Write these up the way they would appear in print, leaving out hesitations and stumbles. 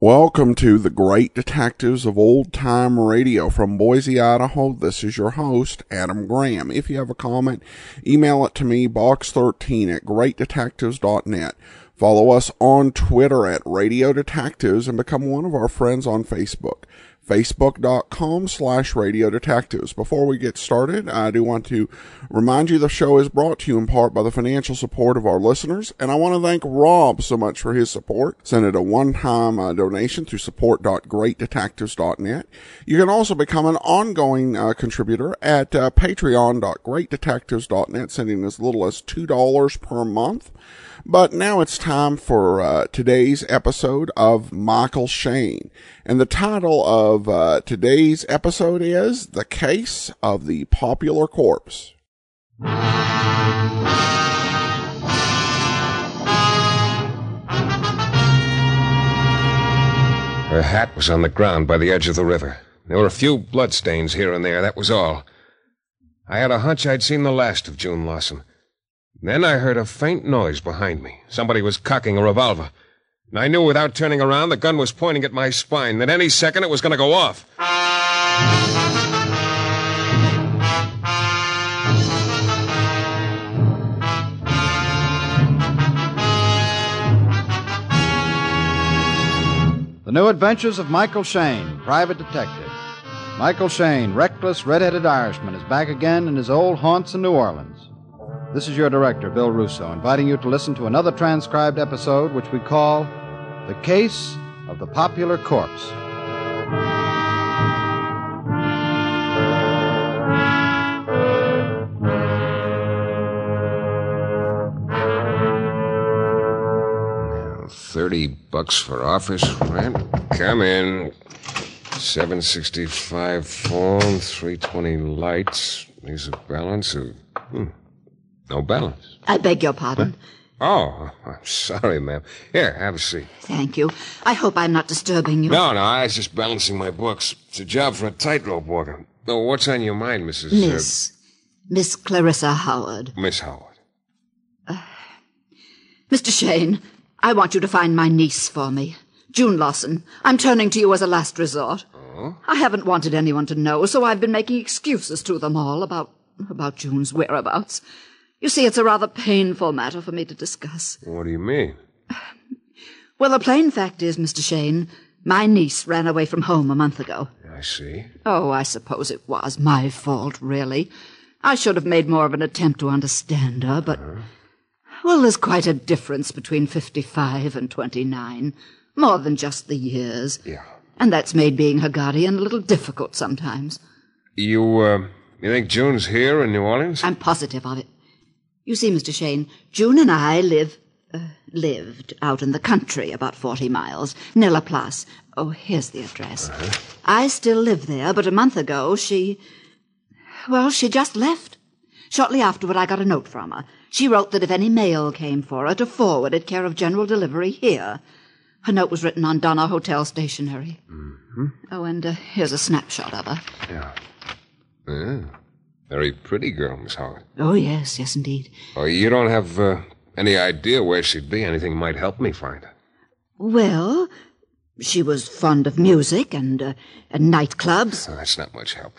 Welcome to the Great Detectives of Old Time Radio from Boise, Idaho. This is your host, Adam Graham. If you have a comment, email it to me, box13@greatdetectives.net. Follow us on Twitter at Radio Detectives and become one of our friends on Facebook. Facebook.com/Radio Detectives. Before we get started, I do want to remind you the show is brought to you in part by the financial support of our listeners, and I want to thank Rob so much for his support. Send it a one-time donation through support.greatdetectives.net. You can also become an ongoing contributor at patreon.greatdetectives.net, sending as little as $2 per month. But now it's time for today's episode of Michael Shayne. And the title of today's episode is The Case of the Popular Corpse. Her hat was on the ground by the edge of the river. There were a few bloodstains here and there, that was all. I had a hunch I'd seen the last of June Lawson. Then I heard a faint noise behind me. Somebody was cocking a revolver. And I knew without turning around the gun was pointing at my spine, that any second it was going to go off. The New Adventures of Michael Shayne, Private Detective. Michael Shayne, reckless, red-headed Irishman, is back again in his old haunts in New Orleans. This is your director, Bill Russo, inviting you to listen to another transcribed episode which we call The Case of the Popular Corpse. Now, $30 for office rent. Come in. $765 phone, $320 lights. There's a balance of... No balance. I beg your pardon. Oh, I'm sorry, ma'am. Here, have a seat. Thank you. I hope I'm not disturbing you. No, I was just balancing my books. It's a job for a tightrope walker. Oh, what's on your mind, Mrs. Miss Clarissa Howard. Miss Howard. Mr. Shayne, I want you to find my niece for me. June Lawson. I'm turning to you as a last resort. Oh? I haven't wanted anyone to know, so I've been making excuses to them all about June's whereabouts. You see, it's a rather painful matter for me to discuss. What do you mean? Well, the plain fact is, Mr. Shayne, my niece ran away from home a month ago. I see. Oh, I suppose it was my fault, really. I should have made more of an attempt to understand her, but... Well, there's quite a difference between 55 and 29. More than just the years. Yeah. And that's made being her guardian a little difficult sometimes. You think June's here in New Orleans? I'm positive of it. You see, Mr. Shayne, June and I lived out in the country about 40 miles, near La Place. Oh, here's the address. I still live there, but a month ago she just left. Shortly afterward, I got a note from her. She wrote that if any mail came for her, to forward it care of General Delivery here. Her note was written on Donna Hotel stationery. Mm-hmm. Oh, and here's a snapshot of her. Yeah. Very pretty girl, Miss Howard. Oh, yes, indeed. Oh, you don't have any idea where she'd be? Anything might help me find her. Well, she was fond of music and nightclubs. Oh, that's not much help.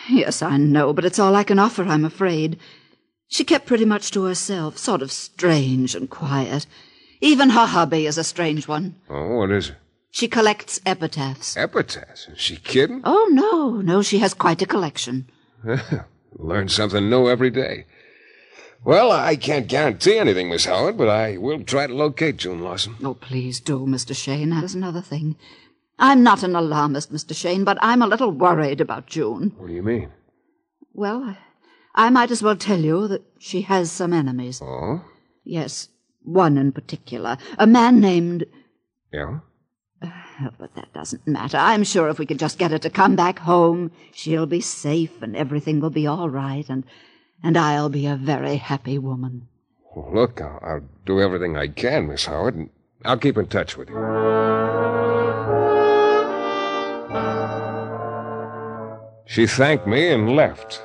Yes, I know, but it's all I can offer, I'm afraid. She kept pretty much to herself, sort of strange and quiet. Even her hobby is a strange one. Oh, what is it? She collects epitaphs. Epitaphs? Is she kidding? Oh, no, she has quite a collection. Learn something new every day. Well, I can't guarantee anything, Miss Howard, but I will try to locate June Lawson. Oh, please do, Mr. Shayne. There's another thing. I'm not an alarmist, Mr. Shayne, but I'm a little worried about June. What do you mean? Well, I might as well tell you that she has some enemies. Oh? Yes, one in particular. A man named... Yeah? But that doesn't matter. I'm sure if we could just get her to come back home, she'll be safe and everything will be all right, and I'll be a very happy woman. Well, look, I'll do everything I can, Miss Howard, and I'll keep in touch with you. She thanked me and left.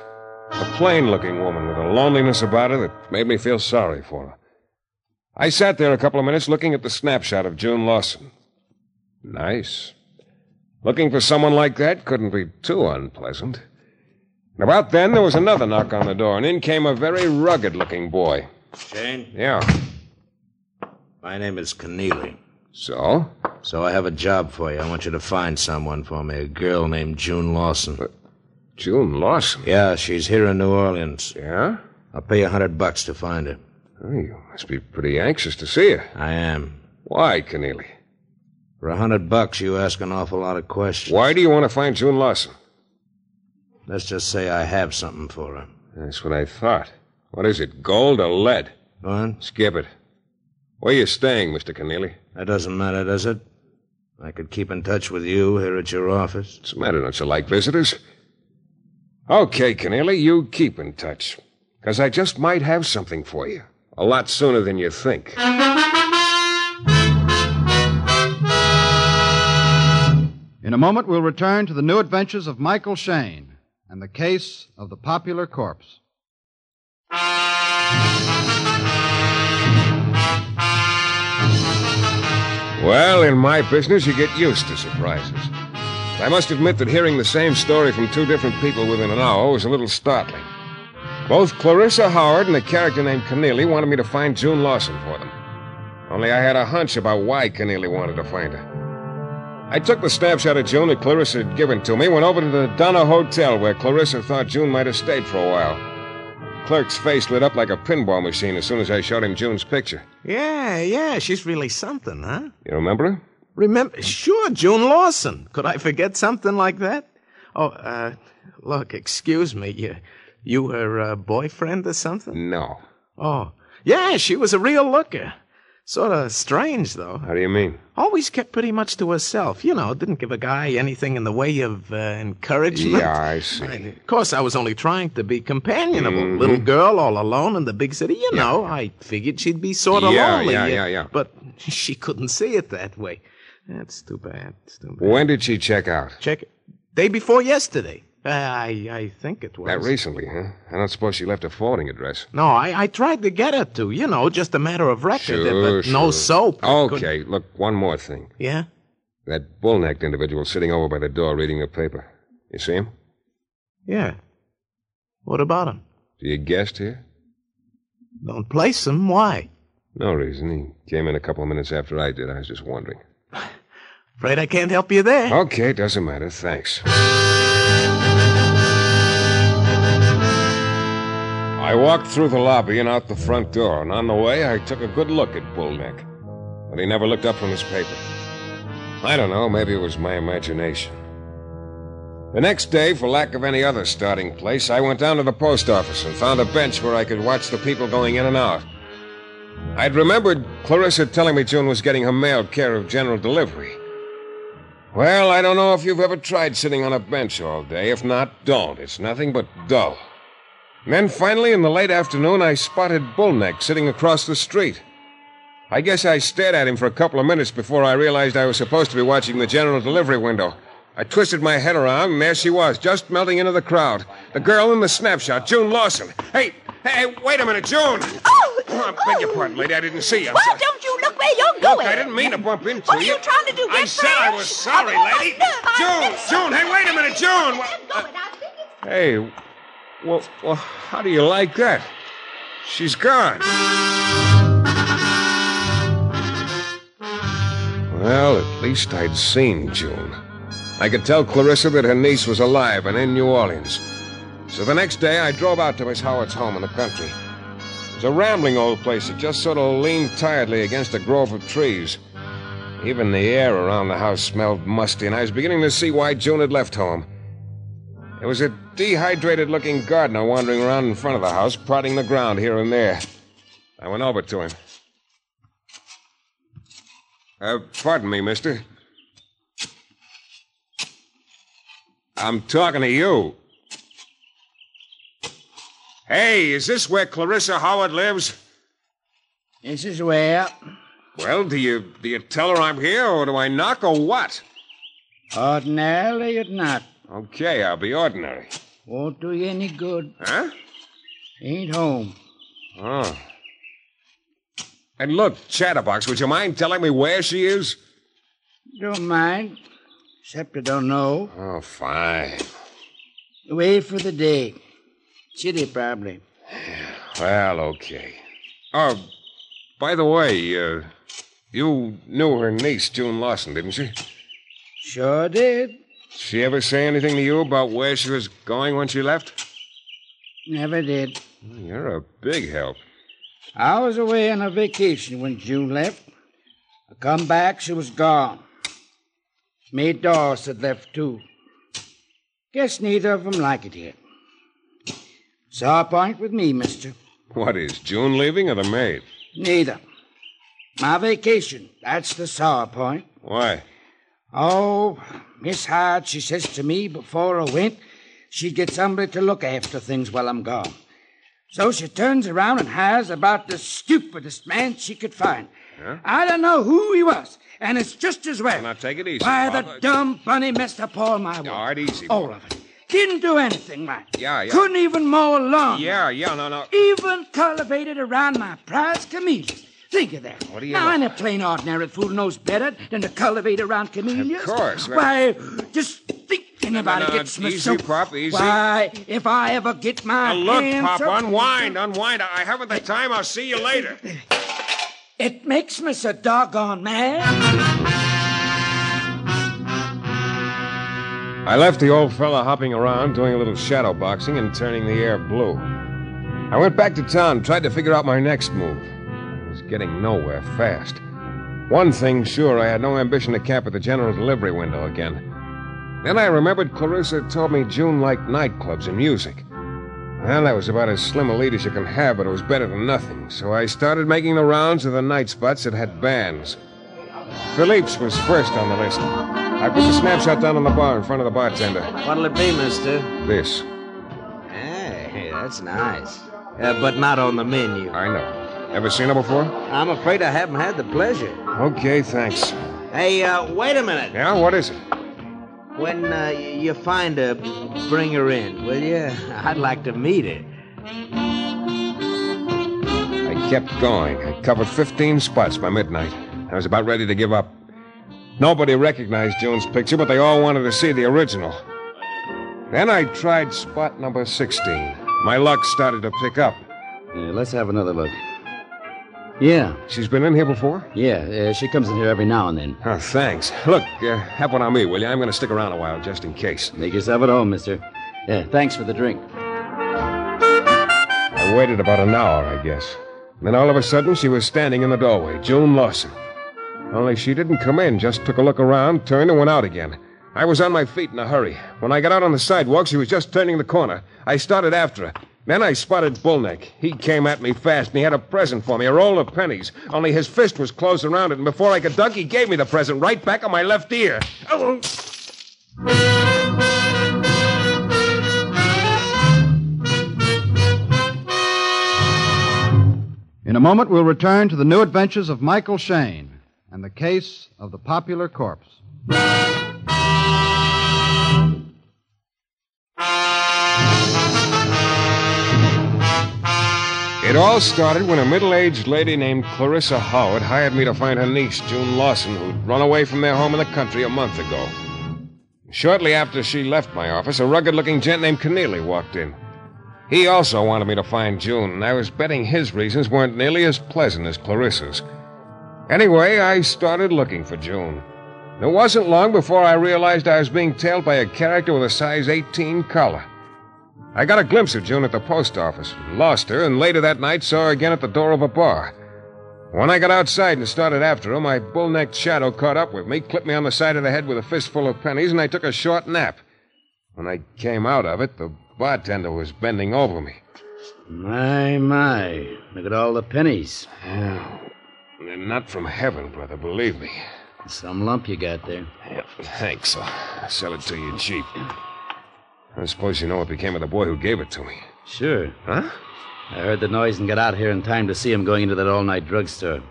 A plain-looking woman with a loneliness about her that made me feel sorry for her. I sat there a couple of minutes looking at the snapshot of June Lawson. Nice. Looking for someone like that couldn't be too unpleasant. About then, there was another knock on the door, and in came a very rugged-looking boy. Shayne? Yeah. My name is Keneally. So? So I have a job for you. I want you to find someone for me, a girl named June Lawson. June Lawson? Yeah, she's here in New Orleans. Yeah? I'll pay you $100 to find her. Oh, you must be pretty anxious to see her. I am. Why, Keneally? For $100, you ask an awful lot of questions. Why do you want to find June Lawson? Let's just say I have something for her. That's what I thought. What is it, gold or lead? What? Skip it. Where you staying, Mr. Keneally? That doesn't matter, does it? I could keep in touch with you here at your office. What's the matter? Don't you like visitors? Okay, Keneally, you keep in touch. Because I just might have something for you. A lot sooner than you think. In a moment, we'll return to the new adventures of Michael Shayne and the case of the popular corpse. Well, in my business, you get used to surprises. I must admit that hearing the same story from two different people within an hour was a little startling. Both Clarissa Howard and a character named Keneally wanted me to find June Lawson for them. Only I had a hunch about why Keneally wanted to find her. I took the snapshot of June that Clarissa had given to me, went over to the Donna Hotel where Clarissa thought June might have stayed for a while. The clerk's face lit up like a pinball machine as soon as I showed him June's picture. Yeah, she's really something, huh? You remember her? Remember? Sure, June Lawson. Could I forget something like that? Oh, look, excuse me. You her boyfriend or something? No. Oh, yeah, she was a real looker. Sort of strange, though. How do you mean? Always kept pretty much to herself. You know, didn't give a guy anything in the way of encouragement. Yeah, I see. Of course, I was only trying to be companionable. Little girl all alone in the big city. You know, I figured she'd be sort of lonely. Yeah. But she couldn't see it that way. That's too bad. When did she check out? Check it. Day before yesterday. I think it was. That recently, huh? I don't suppose she left a forwarding address. No, I tried to get her to. You know, just a matter of record. Sure. No soap. Okay, look, one more thing. Yeah? That bull-necked individual sitting over by the door reading the paper. You see him? Yeah. What about him? Do you guessed here? Don't place him. Why? No reason. He came in a couple of minutes after I did. I was just wondering. Afraid I can't help you there. Okay, doesn't matter. Thanks. I walked through the lobby and out the front door, and on the way I took a good look at Bullneck. But he never looked up from his paper. I don't know, maybe it was my imagination. The next day, for lack of any other starting place, I went down to the post office and found a bench where I could watch the people going in and out. I'd remembered Clarissa telling me June was getting her mail care of general delivery. Well, I don't know if you've ever tried sitting on a bench all day. If not, don't. It's nothing but dull. And then finally, in the late afternoon, I spotted Bullneck sitting across the street. I guess I stared at him for a couple of minutes before I realized I was supposed to be watching the general delivery window. I twisted my head around, and there she was, just melting into the crowd. The girl in the snapshot, June Lawson. Hey, wait a minute, June! Oh! I beg your pardon, lady, I didn't see you. Why don't you look where you're going? Look, I didn't mean to bump into What you. are you trying to do, get I said I was sorry, lady. June, hey, wait a minute, June! Hey, well, how do you like that? She's gone. Well, at least I'd seen June. I could tell Clarissa that her niece was alive and in New Orleans. So the next day, I drove out to Miss Howard's home in the country. It was a rambling old place that just sort of leaned tiredly against a grove of trees. Even the air around the house smelled musty, and I was beginning to see why June had left home. There was a dehydrated-looking gardener wandering around in front of the house, prodding the ground here and there. I went over to him. Pardon me, mister. I'm talking to you. Hey, is this where Clarissa Howard lives? This is where. Well, do you tell her I'm here, or do I knock, or what? Ordinarily, you'd not. Okay, I'll be ordinary. Won't do you any good. Huh? Ain't home. Oh. And look, Chatterbox, would you mind telling me where she is? Don't mind. Except I don't know. Oh, fine. Away for the day. City, probably. Well, okay. Oh, by the way, you knew her niece, June Lawson, didn't you? Sure did. She ever say anything to you about where she was going when she left? Never did. You're a big help. I was away on a vacation when June left. I come back, she was gone. Maid Doris had left, too. Guess neither of 'em like it yet. Sore point with me, mister. What is, June leaving or the maid? Neither. My vacation, that's the sore point. Why? Oh, Miss Hyde, she says to me before I went, she'd get somebody to look after things while I'm gone. So she turns around and hires about the stupidest man she could find. Huh? I don't know who he was, and it's just as well. Now, take it easy, Why, Papa. the dumb bunny messed up all my work. All right, easy. All of it. Didn't do anything right. Yeah. Couldn't even mow a lawn. Yeah, no. Even cultivated around my prize camellias. Think of that. What do you Now, know? any plain ordinary fool knows better than to cultivate around camellias. Of course. Why, just thinking about it gets me easy, so... Pop, easy. Why, if I ever get my Now, look, hands... Pop, up- unwind. I haven't the time. I'll see you later. It makes me so doggone mad. I left the old fella hopping around, doing a little shadow boxing and turning the air blue. I went back to town, tried to figure out my next move. I was getting nowhere fast. One thing sure, I had no ambition to camp at the general delivery window again. Then I remembered Clarissa had told me June liked nightclubs and music. Well, that was about as slim a lead as you can have, but it was better than nothing. So I started making the rounds of the night spots that had bands. Philippe's was first on the list. I put the snapshot down on the bar in front of the bartender. What'll it be, mister? This. Hey, that's nice. But not on the menu. I know. Ever seen her before? I'm afraid I haven't had the pleasure. Okay, thanks. Hey, wait a minute. Yeah, what is it? When you find her, bring her in, will you? I'd like to meet her. I kept going. I covered 15 spots by midnight. I was about ready to give up. Nobody recognized June's picture, but they all wanted to see the original. Then I tried spot number 16. My luck started to pick up. Let's have another look. Yeah. She's been in here before? Yeah, she comes in here every now and then. Oh, thanks. Look, have one on me, will you? I'm going to stick around a while, just in case. Make yourself at home, mister. Yeah, thanks for the drink. I waited about an hour, I guess. Then all of a sudden, she was standing in the doorway, June Lawson. Only she didn't come in, just took a look around, turned and went out again. I was on my feet in a hurry. When I got out on the sidewalk, she was just turning the corner. I started after her. Then I spotted Bullneck. He came at me fast, and he had a present for me, a roll of pennies. Only his fist was closed around it, and before I could duck, he gave me the present right back on my left ear. Oh. In a moment, we'll return to the new adventures of Michael Shayne and the case of the popular corpse. It all started when a middle-aged lady named Clarissa Howard hired me to find her niece, June Lawson, who'd run away from their home in the country a month ago. Shortly after she left my office, a rugged-looking gent named Keneally walked in. He also wanted me to find June, and I was betting his reasons weren't nearly as pleasant as Clarissa's. Anyway, I started looking for June. It wasn't long before I realized I was being tailed by a character with a size 18 collar. I got a glimpse of June at the post office, lost her, and later that night saw her again at the door of a bar. When I got outside and started after her, my bull-necked shadow caught up with me, clipped me on the side of the head with a fistful of pennies, and I took a short nap. When I came out of it, the bartender was bending over me. My. Look at all the pennies. Yeah. They're not from heaven, brother, believe me. Some lump you got there. Yeah, thanks. I'll sell it to you cheap. I suppose you know what became of the boy who gave it to me. Sure. Huh? I heard the noise and got out here in time to see him going into that all-night drugstore.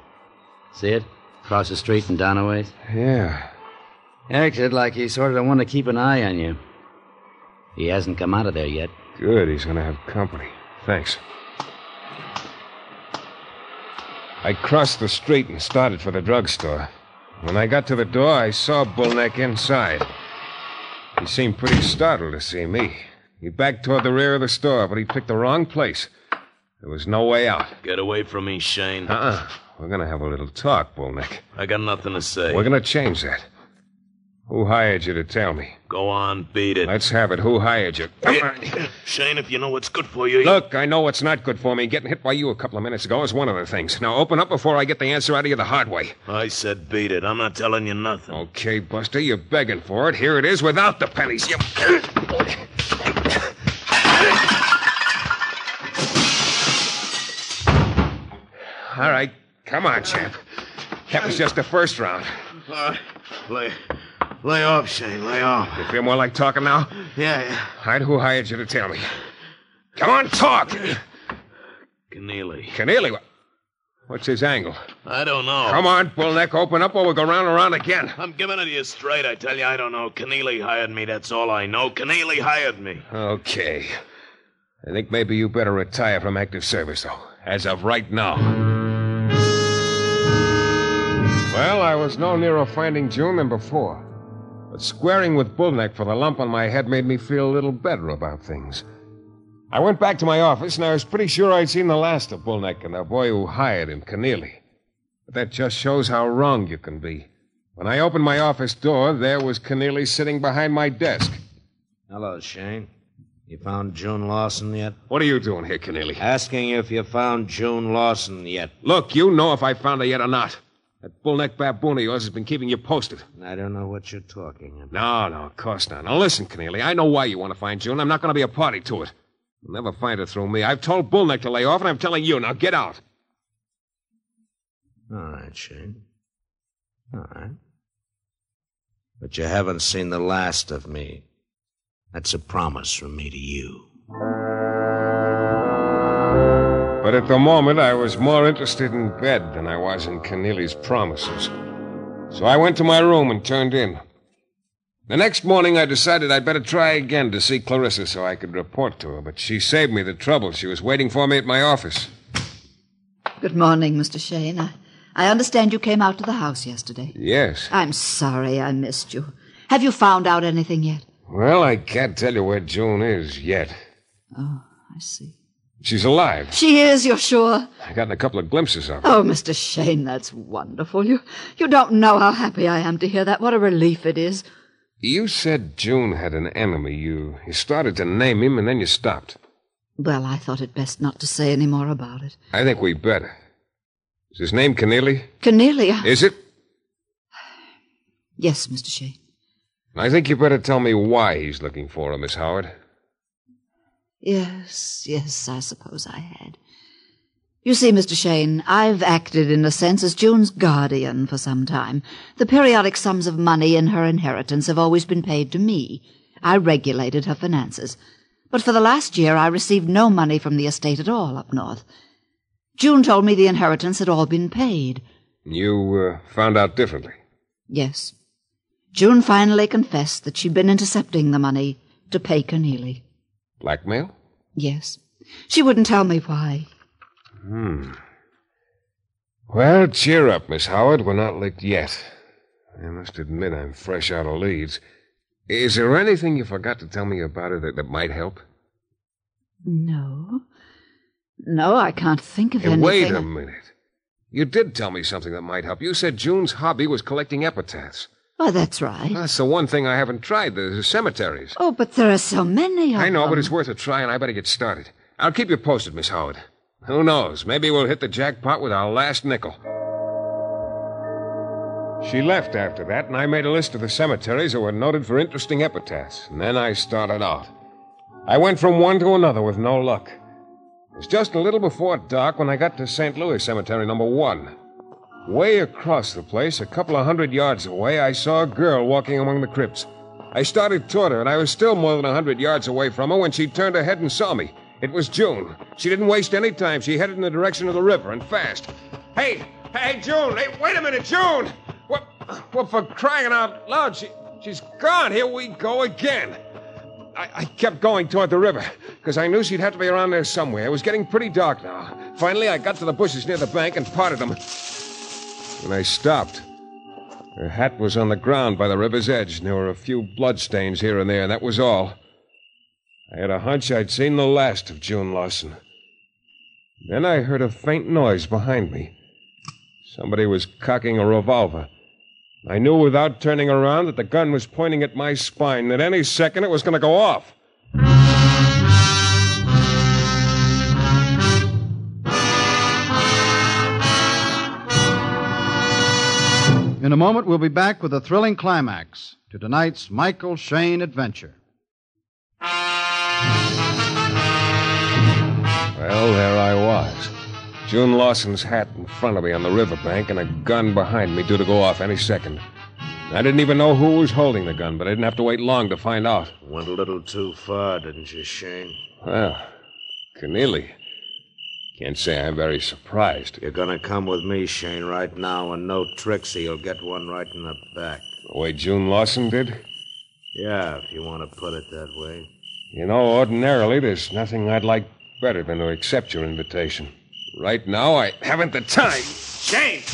See it? Across the street and down a ways? Yeah. Acted like he sort of wanted to keep an eye on you. He hasn't come out of there yet. Good, he's going to have company. Thanks. I crossed the street and started for the drugstore. When I got to the door, I saw Bullneck inside. He seemed pretty startled to see me. He backed toward the rear of the store, but he picked the wrong place. There was no way out. Get away from me, Shayne. We're going to have a little talk, Bullneck. I got nothing to say. We're going to change that. Who hired you to tell me? Go on, beat it. Let's have it. Who hired you? Come on. Shayne, if you know what's good for you... Look, I know what's not good for me. Getting hit by you a couple of minutes ago is one of the things. Now open up before I get the answer out of you the hard way. I said beat it. I'm not telling you nothing. Okay, Buster, you're begging for it. Here it is without the pennies. You... All right, come on, champ. That was just the first round. Lay off, Shayne. Lay off. You feel more like talking now? Yeah. All right, who hired you to tell me? Come on, talk. Keneally. Keneally? What's his angle? I don't know. Come on, Bullneck, open up or we'll go round and round again. I'm giving it to you straight. I tell you, I don't know. Keneally hired me. That's all I know. Keneally hired me. Okay. I think maybe you better retire from active service, though, as of right now. Well, I was no nearer finding June than before. But squaring with Bullneck for the lump on my head made me feel a little better about things. I went back to my office, and I was pretty sure I'd seen the last of Bullneck and the boy who hired him, Keneally. But that just shows how wrong you can be. When I opened my office door, there was Keneally sitting behind my desk. Hello, Shayne. You found June Lawson yet? What are you doing here, Keneally? Asking you if you found June Lawson yet. Look, you know if I found her yet or not. That Bullneck baboon of yours has been keeping you posted. I don't know what you're talking about. No, of course not. Now listen, Keneally, I know why you want to find June. I'm not going to be a party to it. You'll never find her through me. I've told Bullneck to lay off, and I'm telling you. Now get out. All right, Shayne. All right. But you haven't seen the last of me. That's a promise from me to you. But at the moment, I was more interested in bed than I was in Keneally's promises. So I went to my room and turned in. The next morning, I decided I'd better try again to see Clarissa so I could report to her, but she saved me the trouble. She was waiting for me at my office. Good morning, Mr. Shayne. I understand you came out to the house yesterday. Yes. I'm sorry I missed you. Have you found out anything yet? Well, I can't tell you where June is yet. Oh, I see. She's alive. She is, you're sure? I gotten a couple of glimpses of her. Oh, Mr. Shayne, that's wonderful. You don't know how happy I am to hear that. What a relief it is. You said June had an enemy. You started to name him, and then you stopped. Well, I thought it best not to say any more about it. I think we better. Is his name Keneally? Keneally? Is it? Yes, Mr. Shayne. I think you better tell me why he's looking for her, Miss Howard. Yes, I suppose I had. You see, Mr. Shayne, I've acted in a sense as June's guardian for some time. The periodic sums of money in her inheritance have always been paid to me. I regulated her finances. But for the last year, I received no money from the estate at all up north. June told me the inheritance had all been paid. You found out differently? Yes. June finally confessed that she'd been intercepting the money to pay Keneally. Blackmail? Yes. She wouldn't tell me why. Well, cheer up, Miss Howard. We're not licked yet. I must admit I'm fresh out of Leeds. Is there anything you forgot to tell me about her that might help? No, I can't think of anything. Wait a minute. You did tell me something that might help. You said June's hobby was collecting epitaphs. Oh, that's right. That's the one thing I haven't tried, the cemeteries. Oh, but there are so many of them. I know, but it's worth a try, and I better get started. I'll keep you posted, Miss Howard. Who knows? Maybe we'll hit the jackpot with our last nickel. She left after that, and I made a list of the cemeteries that were noted for interesting epitaphs, and then I started out. I went from one to another with no luck. It was just a little before dark when I got to St. Louis Cemetery number 1. Way across the place, a couple of 100 yards away, I saw a girl walking among the crypts. I started toward her, and I was still more than 100 yards away from her when she turned her head and saw me. It was June. She didn't waste any time. She headed in the direction of the river, and fast. Hey, June! Hey, wait a minute, June! What for crying out loud? She's gone. Here we go again. I kept going toward the river, because I knew she'd have to be around there somewhere. It was getting pretty dark now. Finally, I got to the bushes near the bank and parted them. And I stopped. Her hat was on the ground by the river's edge, and there were a few bloodstains here and there, and that was all. I had a hunch I'd seen the last of June Lawson. Then I heard a faint noise behind me. Somebody was cocking a revolver. I knew without turning around that the gun was pointing at my spine, that any second it was going to go off. In a moment, we'll be back with a thrilling climax to tonight's Michael Shayne adventure. Well, there I was. June Lawson's hat in front of me on the riverbank and a gun behind me due to go off any second. I didn't even know who was holding the gun, but I didn't have to wait long to find out. Went a little too far, didn't you, Shayne? Well, Keneally. Can't say I'm very surprised. You're gonna come with me, Shayne, right now, and no tricks, or you'll get one right in the back. The way June Lawson did? Yeah, if you want to put it that way. You know, ordinarily, there's nothing I'd like better than to accept your invitation. Right now, I haven't the time. Shayne!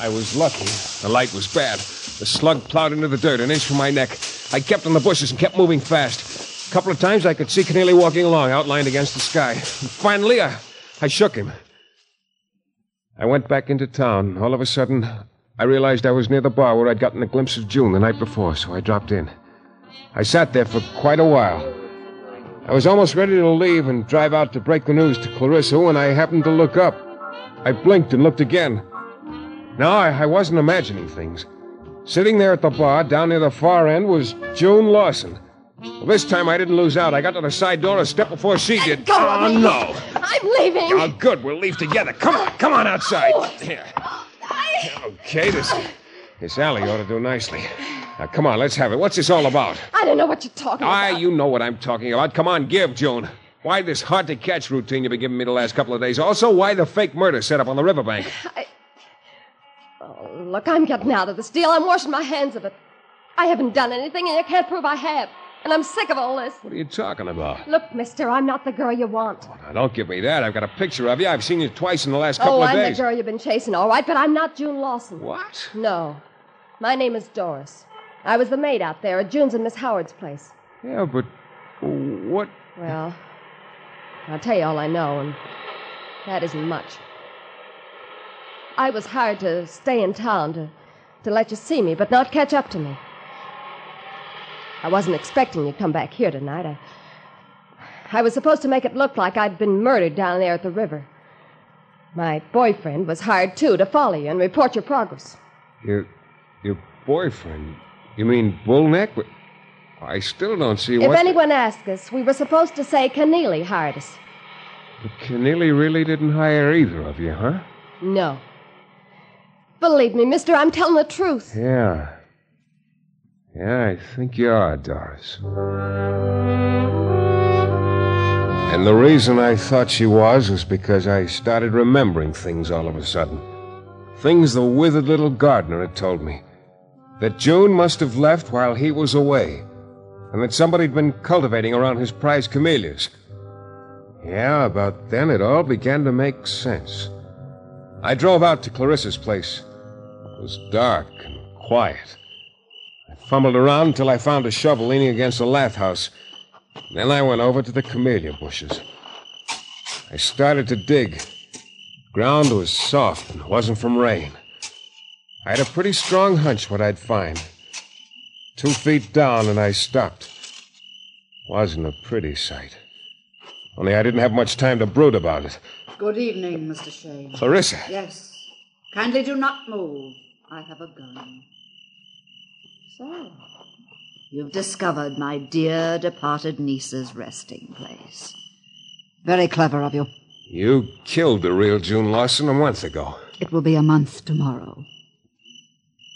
I was lucky. The light was bad. The slug plowed into the dirt an inch from my neck. I kept in the bushes and kept moving fast. A couple of times I could see Keneally walking along, outlined against the sky. And finally, I shook him. I went back into town. All of a sudden, I realized I was near the bar where I'd gotten a glimpse of June the night before, so I dropped in. I sat there for quite a while. I was almost ready to leave and drive out to break the news to Clarissa when I happened to look up. I blinked and looked again. No, I wasn't imagining things. Sitting there at the bar, down near the far end, was June Lawson. Well, this time I didn't lose out. I got to the side door a step before she did. Go on, no. I'm leaving. Oh, good. We'll leave together. Come on outside. Here. Okay, this alley ought to do nicely. Now, come on, let's have it. What's this all about? I don't know what you're talking about. You know what I'm talking about. Come on, give, June. Why this hard-to-catch routine you've been giving me the last couple of days? Also, why the fake murder set up on the riverbank? Oh, look, I'm getting out of this deal. I'm washing my hands of it. I haven't done anything, and you can't prove I have. And I'm sick of all this. What are you talking about? Look, mister, I'm not the girl you want. Oh, now, don't give me that. I've got a picture of you. I've seen you twice in the last couple of days. Oh, I'm the girl you've been chasing, all right, but I'm not June Lawson. What? No. My name is Doris. I was the maid out there at June's and Miss Howard's place. Yeah, but what? Well, I'll tell you all I know, and that isn't much. I was hired to stay in town to let you see me, but not catch up to me. I wasn't expecting you'd come back here tonight. I was supposed to make it look like I'd been murdered down there at the river. My boyfriend was hired, too, to follow you and report your progress. Your boyfriend? You mean Bullneck? I still don't see what... If anyone asks us, we were supposed to say Keneally hired us. But Keneally really didn't hire either of you, huh? No. Believe me, mister, I'm telling the truth. Yeah. Yeah, I think you are, Doris. And the reason I thought she was because I started remembering things all of a sudden. Things the withered little gardener had told me. That June must have left while he was away, and that somebody'd been cultivating around his prize camellias. Yeah, about then it all began to make sense. I drove out to Clarissa's place. It was dark and quiet. I fumbled around until I found a shovel leaning against the lath house. Then I went over to the camellia bushes. I started to dig. The ground was soft and wasn't from rain. I had a pretty strong hunch what I'd find. 2 feet down, and I stopped. Wasn't a pretty sight. Only I didn't have much time to brood about it. Good evening, Mr. Shayne. Clarissa. Yes. Kindly do not move. I have a gun. So, you've discovered my dear departed niece's resting place. Very clever of you. You killed the real June Lawson a month ago. It will be a month tomorrow.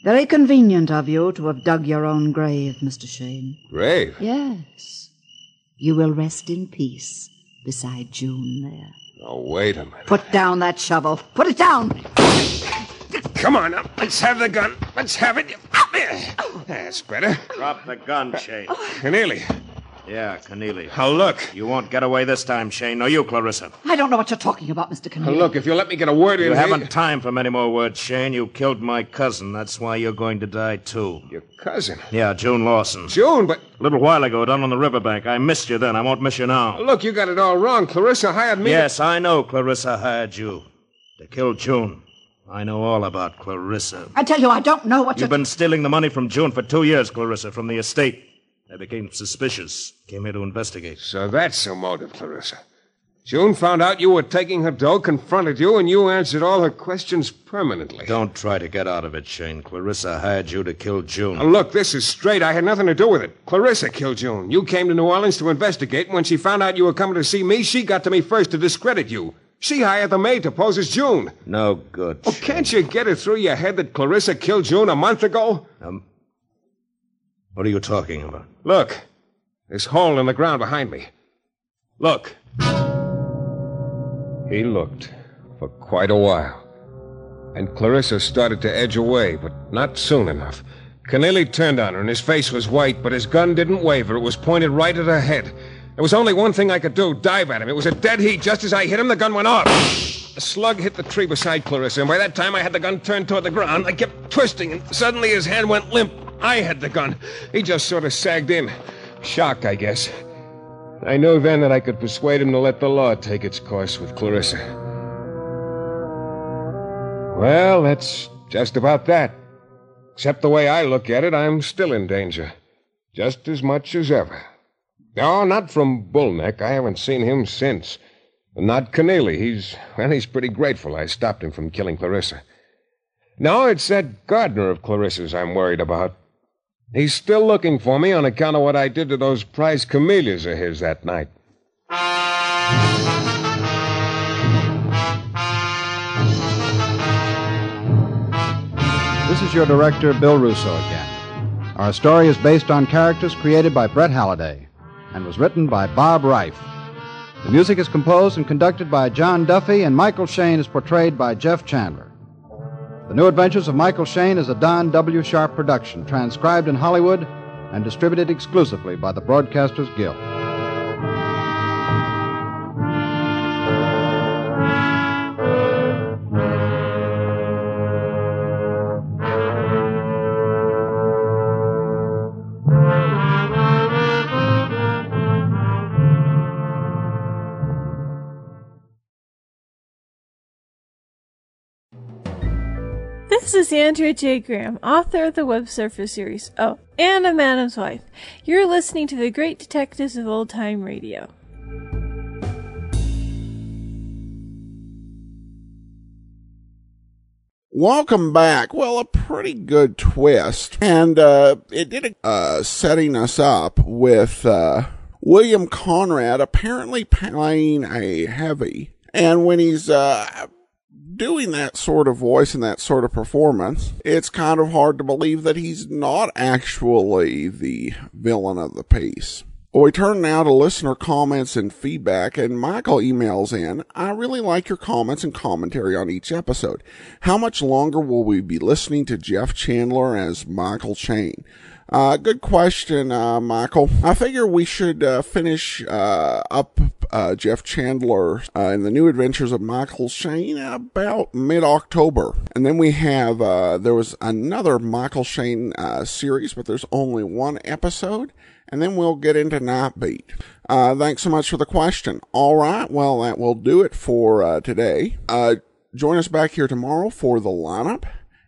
Very convenient of you to have dug your own grave, Mr. Shayne. Grave? Yes. You will rest in peace beside June there. Oh, wait a minute. Put down that shovel. Put it down! Come on now. Let's have the gun. Let's have it. That's better. Drop the gun, Shayne. Keneally. Yeah, Keneally. Now, look. You won't get away this time, Shayne. No, you, Clarissa. I don't know what you're talking about, Mr. Now, Keneally. look, if you'll let me get a word in You here... haven't time for many more words, Shayne. You killed my cousin. That's why you're going to die, too. Your cousin? Yeah, June Lawson. June, but... A little while ago, down on the riverbank. I missed you then. I won't miss you now. Look, you got it all wrong. Clarissa hired me... Yes, I know Clarissa hired you to kill June. I know all about Clarissa. I tell you, I don't know what You've been stealing the money from June for 2 years, Clarissa, from the estate. I became suspicious. Came here to investigate. So that's the motive, Clarissa. June found out you were taking her dough, confronted you, and you answered all her questions permanently. Don't try to get out of it, Shayne. Clarissa hired you to kill June. Now, look, this is straight. I had nothing to do with it. Clarissa killed June. You came to New Orleans to investigate, and when she found out you were coming to see me, she got to me first to discredit you. She hired the maid to pose as June. No good. Oh, can't you get it through your head that Clarissa killed June a month ago? What are you talking about? Look, this hole in the ground behind me. Look. He looked for quite a while. And Clarissa started to edge away, but not soon enough. Keneally turned on her, and his face was white, but his gun didn't waver. It was pointed right at her head. There was only one thing I could do, dive at him. It was a dead heat. Just as I hit him, the gun went off. A slug hit the tree beside Clarissa, and by that time I had the gun turned toward the ground. I kept twisting, and suddenly his hand went limp. I had the gun. He just sort of sagged in. Shock, I guess. I knew then that I could persuade him to let the law take its course with Clarissa. Well, that's just about that. Except the way I look at it, I'm still in danger. Just as much as ever. No, not from Bullneck. I haven't seen him since. Not Keneally. He's pretty grateful I stopped him from killing Clarissa. No, it's that gardener of Clarissa's I'm worried about. He's still looking for me on account of what I did to those prize camellias of his that night. This is your director, Bill Russo, again. Our story is based on characters created by Brett Halliday and was written by Bob Reif. The music is composed and conducted by John Duffy, and Michael Shayne is portrayed by Jeff Chandler. The New Adventures of Michael Shayne is a Don W. Sharp production, transcribed in Hollywood and distributed exclusively by the Broadcasters Guild. This is Andrea J. Graham, author of the Web Surfer series. Oh, and a Madam's Wife. You're listening to the Great Detectives of Old Time Radio. Welcome back. Well, a pretty good twist. And it did setting us up with William Conrad apparently playing a heavy. And when he's doing that sort of voice and that sort of performance, it's kind of hard to believe that he's not actually the villain of the piece. Well, we turn now to listener comments and feedback, and Michael emails in, I really like your comments and commentary on each episode. How much longer will we be listening to Jeff Chandler as Michael Shayne? Good question, Michael. I figure we should finish up Jeff Chandler in the New Adventures of Michael Shayne about mid-October. And then we have, there was another Michael Shayne series, but there's only one episode. And then we'll get into Nightbeat. Thanks so much for the question. All right, well, that will do it for today. Join us back here tomorrow for the lineup.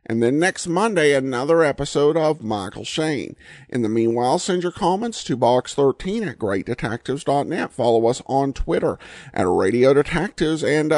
And then next Monday, another episode of Michael Shayne. In the meanwhile, send your comments to box13 at greatdetectives.net. Follow us on Twitter at Radio Detectives, and